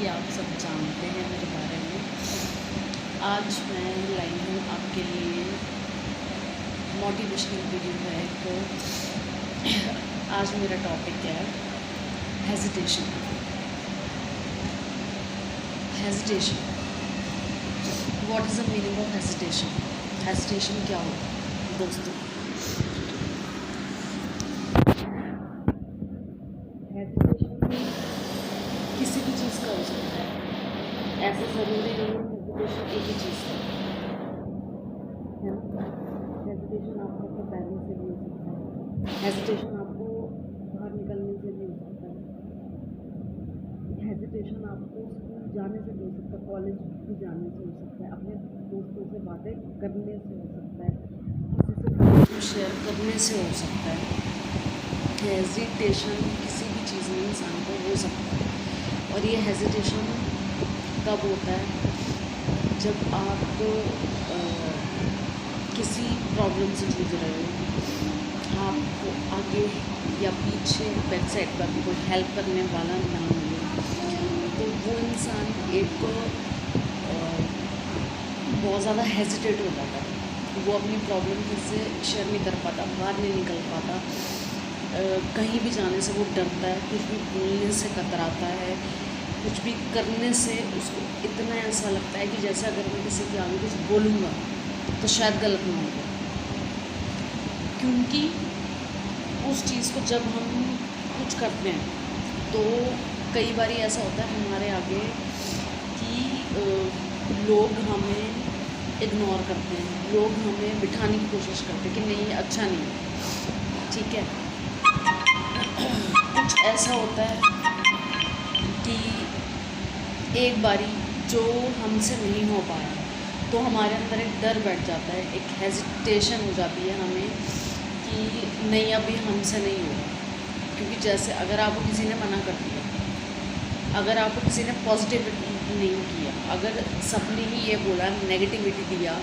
कि आप सब जानते हैं मेरे बारे में। आज मैं लाई हूँ आपके लिए मोटिवेशनल वीडियो है। तो आज मेरा टॉपिक है hesitation. Hesitation, what is the meaning of hesitation? Hesitation क्या होता है दोस्तों? हेजिटेशन किसी भी चीज़ का हो सकता है, ऐसा ज़रूरी नहीं हेजिटेशन एक ही चीज़ का है ना। हेजिटेशन आपको अपने पैरों से भी हो सकता है, हेजिटेशन आपको बाहर निकलने से भी हो सकता है, हेजिटेशन आपको स्कूल जाने से भी हो सकता है, कॉलेज भी जाने से हो सकता है, अपने दोस्तों से बातें करने से हो सकता है, किसी से शेयर करने से हो सकता है। हेजिटेशन किसी भी चीज़ में इंसान को हो सकता है। और ये हेजिटेशन कब होता है? जब आप किसी प्रॉब्लम से जूझ रहे हो, आपको आगे या पीछे बैक साइड पर भी कोई हेल्प करने वाला ना मिले, तो वो इंसान एक बहुत ज़्यादा हेजिटेट हो जाता है। वो अपनी प्रॉब्लम किसी से शेयर नहीं कर पाता, बाहर नहीं निकल पाता, कहीं भी जाने से वो डरता है, कुछ भी बोलने से कतराता है, कुछ भी करने से उसको इतना ऐसा लगता है कि जैसे अगर मैं किसी के आगे कुछ बोलूँगा तो शायद गलत ना होगा। क्योंकि उस चीज़ को जब हम कुछ करते हैं तो कई बार ऐसा होता है हमारे आगे कि लोग हमें इग्नोर करते हैं, लोग हमें बिठाने की कोशिश करते हैं कि नहीं ये अच्छा नहीं है, ठीक है। कुछ ऐसा होता है कि एक बारी जो हमसे नहीं हो पाया तो हमारे अंदर एक डर बैठ जाता है, एक हेजिटेशन हो जाती है हमें कि नहीं अभी हमसे नहीं होगा। क्योंकि जैसे अगर आपको किसी ने मना कर दिया, अगर आपको किसी ने पॉजिटिविटी नहीं किया, अगर सबने ही ये बोला नेगेटिविटी दिया,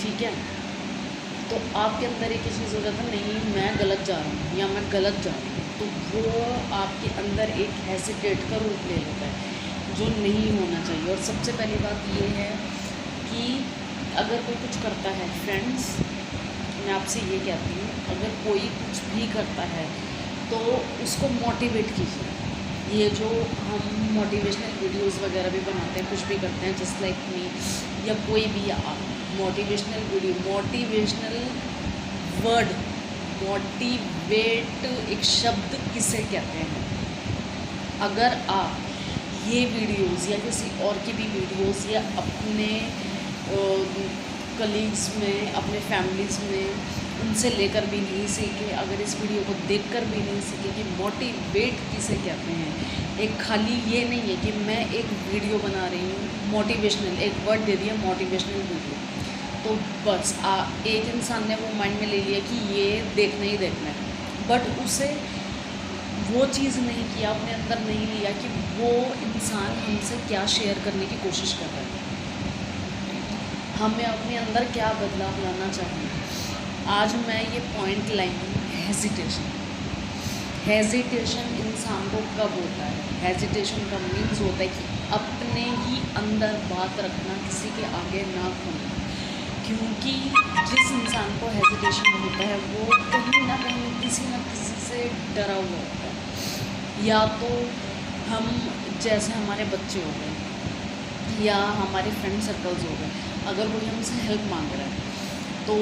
ठीक है, तो आपके अंदर एक चीज़ हो जाता है नहीं मैं गलत जा रहा हूँ या मैं गलत जा रही हूँ, तो वो आपके अंदर एक हेजिटेट का रूप ले लेता है जो नहीं होना चाहिए। और सबसे पहली बात ये है कि अगर कोई कुछ करता है, फ्रेंड्स मैं आपसे ये कहती हूँ, अगर कोई कुछ भी करता है तो उसको मोटिवेट कीजिए। ये जो हम मोटिवेशनल वीडियोस वगैरह भी बनाते हैं, कुछ भी करते हैं, जस्ट लाइक मी या कोई भी motivational video, motivational word, motivate एक शब्द किसे कहते हैं? अगर आप ये वीडियोस या किसी और की भी वीडियोस या अपने कलीग्स में, अपने फैमिलीज़ में उनसे लेकर भी नहीं सीखे, अगर इस वीडियो को देखकर भी नहीं सीखे कि मोटिवेट किसे कहते हैं। एक खाली ये नहीं है कि मैं एक वीडियो बना रही हूँ मोटिवेशनल, एक वर्ड दे दिया मोटिवेशनल वीडियो, तो बस एक इंसान ने वो माइंड में ले लिया कि ये देखना ही देखना है, बट उसे वो चीज़ नहीं किया, अपने अंदर नहीं लिया कि वो इंसान हमसे क्या शेयर करने की कोशिश कर रहा है, हमें अपने अंदर क्या बदलाव लाना चाहिए। आज मैं ये पॉइंट लाई हूँ हेजिटेशन। हेजिटेशन इंसान को कब होता है? हेजिटेशन का मीन्स होता है कि अपने ही अंदर बात रखना, किसी के आगे ना खोलना। क्योंकि जिस इंसान को हेजिटेशन होता है वो कहीं ना कहीं किसी न किसी से डरा हुआ होता है। या तो हम जैसे हमारे बच्चे हो गए या हमारे फ्रेंड सर्कल्स हो गए, अगर कोई हमसे हेल्प मांग रहा है तो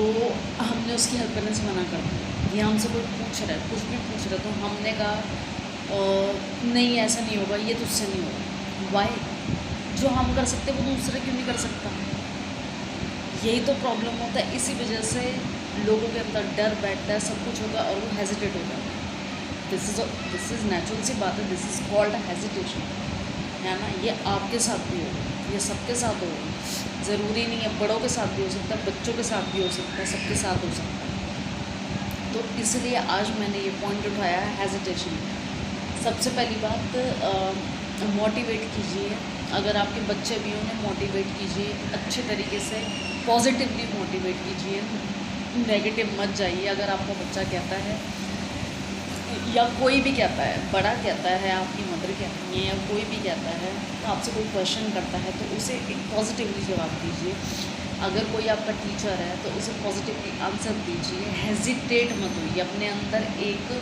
हमने उसकी हेल्प करने से मना कर दिया, या हमसे कोई पूछ रहा है, कुछ भी पूछ रहा है, तो हमने कहा नहीं ऐसा नहीं होगा, ये तुझसे नहीं होगा। वाई? जो हम कर सकते वो दूसरा क्यों नहीं कर सकता? यही तो प्रॉब्लम होता है। इसी वजह से लोगों के अंदर डर बैठता है, सब कुछ होगा और वो हेजिटेट हो जाता है। दिस इज़ नेचुरल सी बात है, दिस इज़ कॉल्ड हेजिटेशन, है ना। ये आपके साथ भी होगा, ये सबके साथ होगा, ज़रूरी नहीं है, बड़ों के साथ भी हो सकता है, बच्चों के साथ भी हो सकता है, सबके साथ हो सकता है। तो इसलिए आज मैंने ये पॉइंट उठाया है हेजिटेशन। सबसे पहली बात मोटिवेट कीजिए, अगर आपके बच्चे भी उन्हें मोटिवेट कीजिए, अच्छे तरीके से पॉजिटिवली मोटिवेट कीजिए, नेगेटिव मत जाइए। अगर आपका बच्चा कहता है या कोई भी कहता है, बड़ा कहता है, आपकी मदर कहती है, या कोई भी कहता है, तो आपसे कोई क्वेश्चन करता है तो उसे एक पॉजिटिवली जवाब दीजिए। अगर कोई आपका टीचर है तो उसे पॉजिटिवली आंसर दीजिए। हेजिटेट मत होइए, अपने अंदर एक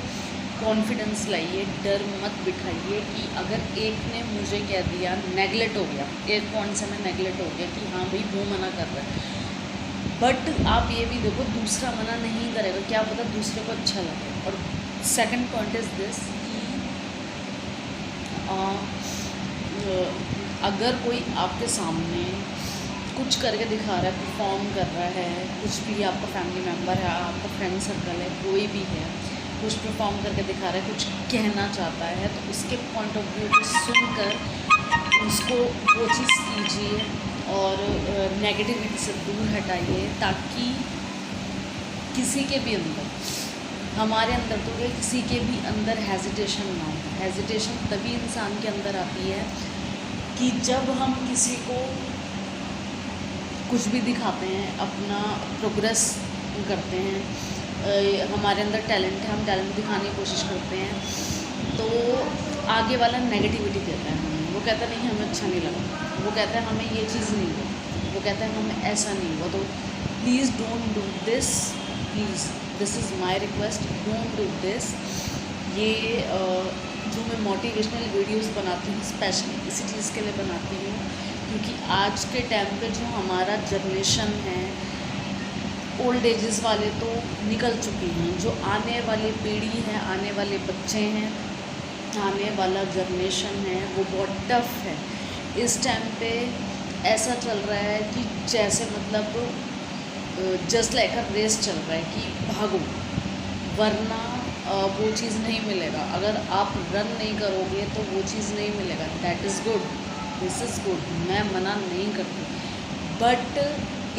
कॉन्फिडेंस लाइए, डर मत बिठाइए कि अगर एक ने मुझे कह दिया, नेगलेक्ट हो गया, एक पॉइंट से मैं नेगलेक्ट हो गया कि हाँ भाई वो मना कर रहा है, बट आप ये भी देखो दूसरा मना नहीं करेगा, क्या पता दूसरे को अच्छा लगे। और सेकंड पॉइंट इज़ दिस कि अगर कोई आपके सामने कुछ करके दिखा रहा है, परफॉर्म कर रहा है, कुछ भी, आपका फैमिली मेम्बर है, आपका फ्रेंड सर्कल है, कोई भी है, कुछ परफॉर्म करके दिखा रहा है, कुछ कहना चाहता है, तो उसके पॉइंट ऑफ व्यू को सुनकर उसको वो चीज़ कीजिए और नेगेटिविटी से दूर हटाइए, ताकि किसी के भी अंदर, हमारे अंदर तो क्या, किसी के भी अंदर हेजिटेशन ना हो। हेजिटेशन तभी इंसान के अंदर आती है कि जब हम किसी को कुछ भी दिखाते हैं, अपना प्रोग्रेस करते हैं, हमारे अंदर टैलेंट है, हम टैलेंट दिखाने की कोशिश करते हैं, तो आगे वाला नेगेटिविटी देता है हमें। वो कहता है नहीं हमें अच्छा नहीं लगा, वो कहता है हमें ये चीज़ नहीं हुआ, वो कहता है हमें ऐसा नहीं हुआ। तो please don't do this, please, this is my request, don't do this. ये जो मैं मोटिवेशनल वीडियोस बनाती हूँ स्पेशली इसी चीज़ के लिए बनाती हूँ, क्योंकि आज के टाइम पे जो हमारा जनरेशन है, ओल्ड एजेस वाले तो निकल चुके हैं, जो आने वाली पीढ़ी है, आने वाले बच्चे हैं, आने वाला जनरेशन है, वो बहुत टफ है। इस टाइम पे ऐसा चल रहा है कि जैसे मतलब जस्ट लाइक अ रेस चल रहा है कि भागो, वरना वो चीज़ नहीं मिलेगा। अगर आप रन नहीं करोगे तो वो चीज़ नहीं मिलेगा। That is good, this is good, मैं मना नहीं करती, बट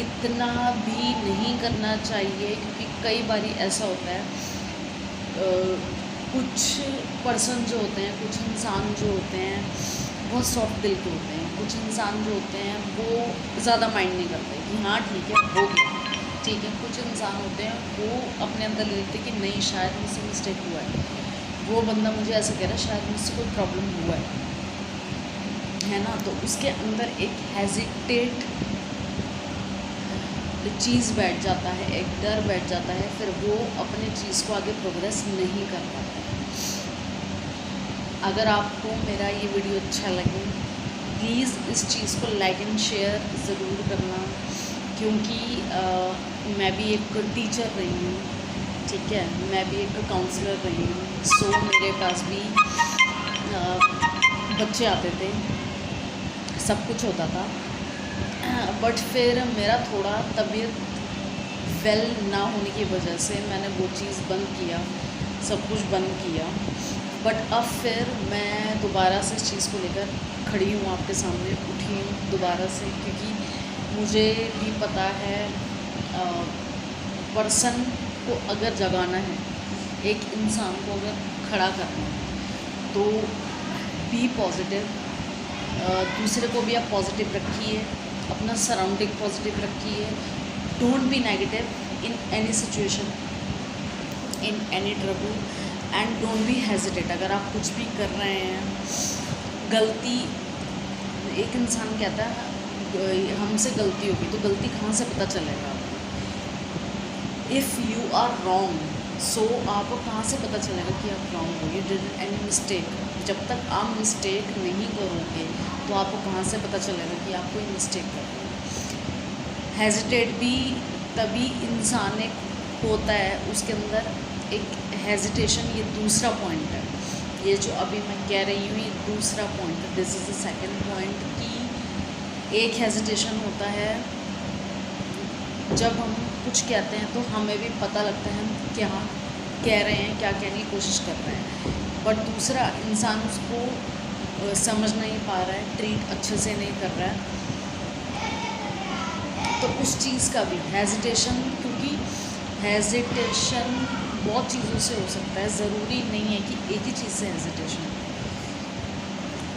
इतना भी नहीं करना चाहिए, क्योंकि कई बार ऐसा होता है कुछ पर्सन जो होते हैं, कुछ इंसान जो होते हैं बहुत सॉफ्ट दिल के होते हैं, कुछ इंसान जो होते हैं वो ज़्यादा माइंड नहीं करते कि हाँ ठीक है हो गया, ठीक है। कुछ इंसान होते हैं वो अपने अंदर ले लेते कि नहीं शायद मुझसे मिस्टेक हुआ है, वो बंदा मुझे ऐसा कह रहा है शायद मुझसे कोई प्रॉब्लम हुआ है ना, तो उसके अंदर एक हेजिटेट चीज़ बैठ जाता है, एक डर बैठ जाता है, फिर वो अपने चीज़ को आगे प्रोग्रेस नहीं कर पाता है। अगर आपको मेरा ये वीडियो अच्छा लगे, प्लीज़ इस चीज़ को लाइक एंड शेयर ज़रूर करना, क्योंकि मैं भी एक टीचर रही हूँ, ठीक है, मैं भी एक काउंसलर रही हूँ। सो मेरे पास भी बच्चे आते थे, सब कुछ होता था, बट फिर मेरा थोड़ा तबीयत वेल ना होने की वजह से मैंने वो चीज़ बंद किया, सब कुछ बंद किया। बट अब फिर मैं दोबारा से इस चीज़ को लेकर खड़ी हूँ, आपके सामने उठी हूँ दोबारा से, क्योंकि मुझे भी पता है पर्सन को अगर जगाना है, एक इंसान को अगर खड़ा करना है, तो बी पॉजिटिव, दूसरे को भी आप पॉजिटिव रखिए, अपना सराउंडिंग पॉजिटिव रखिए, don't be negative in any situation, in any trouble, and don't be hesitate. अगर आप कुछ भी कर रहे हैं, गलती, एक इंसान कहता है हमसे गलती होगी, तो गलती कहाँ से पता चलेगा? इफ़ यू आर रॉन्ग, सो आपको कहाँ से पता चलेगा कि आप रॉन्ग हो, यू डिड एनी मिस्टेक। जब तक आप मिस्टेक नहीं करोगे तो आपको कहाँ से पता चलेगा कि आप कोई मिस्टेक कर रहे हो। हेजिटेट भी तभी इंसान एक होता है, उसके अंदर एक हेजिटेशन, ये दूसरा पॉइंट है, ये जो अभी मैं कह रही हूँ ये दूसरा पॉइंट है। This is the second point कि एक हेजिटेशन होता है जब हम कुछ कहते हैं तो हमें भी पता लगता है हम क्या कह रहे हैं, क्या कहने की कोशिश कर रहे हैं, बट दूसरा इंसान उसको समझ नहीं पा रहा है, ट्रीट अच्छे से नहीं कर रहा है, तो उस चीज़ का भी हेजिटेशन, क्योंकि हेजिटेशन बहुत चीज़ों से हो सकता है, ज़रूरी नहीं है कि एक ही चीज़ से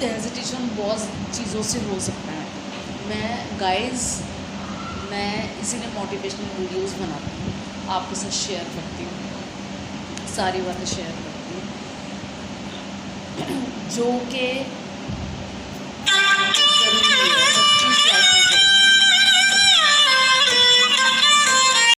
हेजिटेशन बहुत चीज़ों से हो सकता है। मैं इसीलिए मोटिवेशनल वीडियोस बनाती हूँ, आपके साथ शेयर करती हूँ, सारी बातें शेयर करती हूँ, जो कि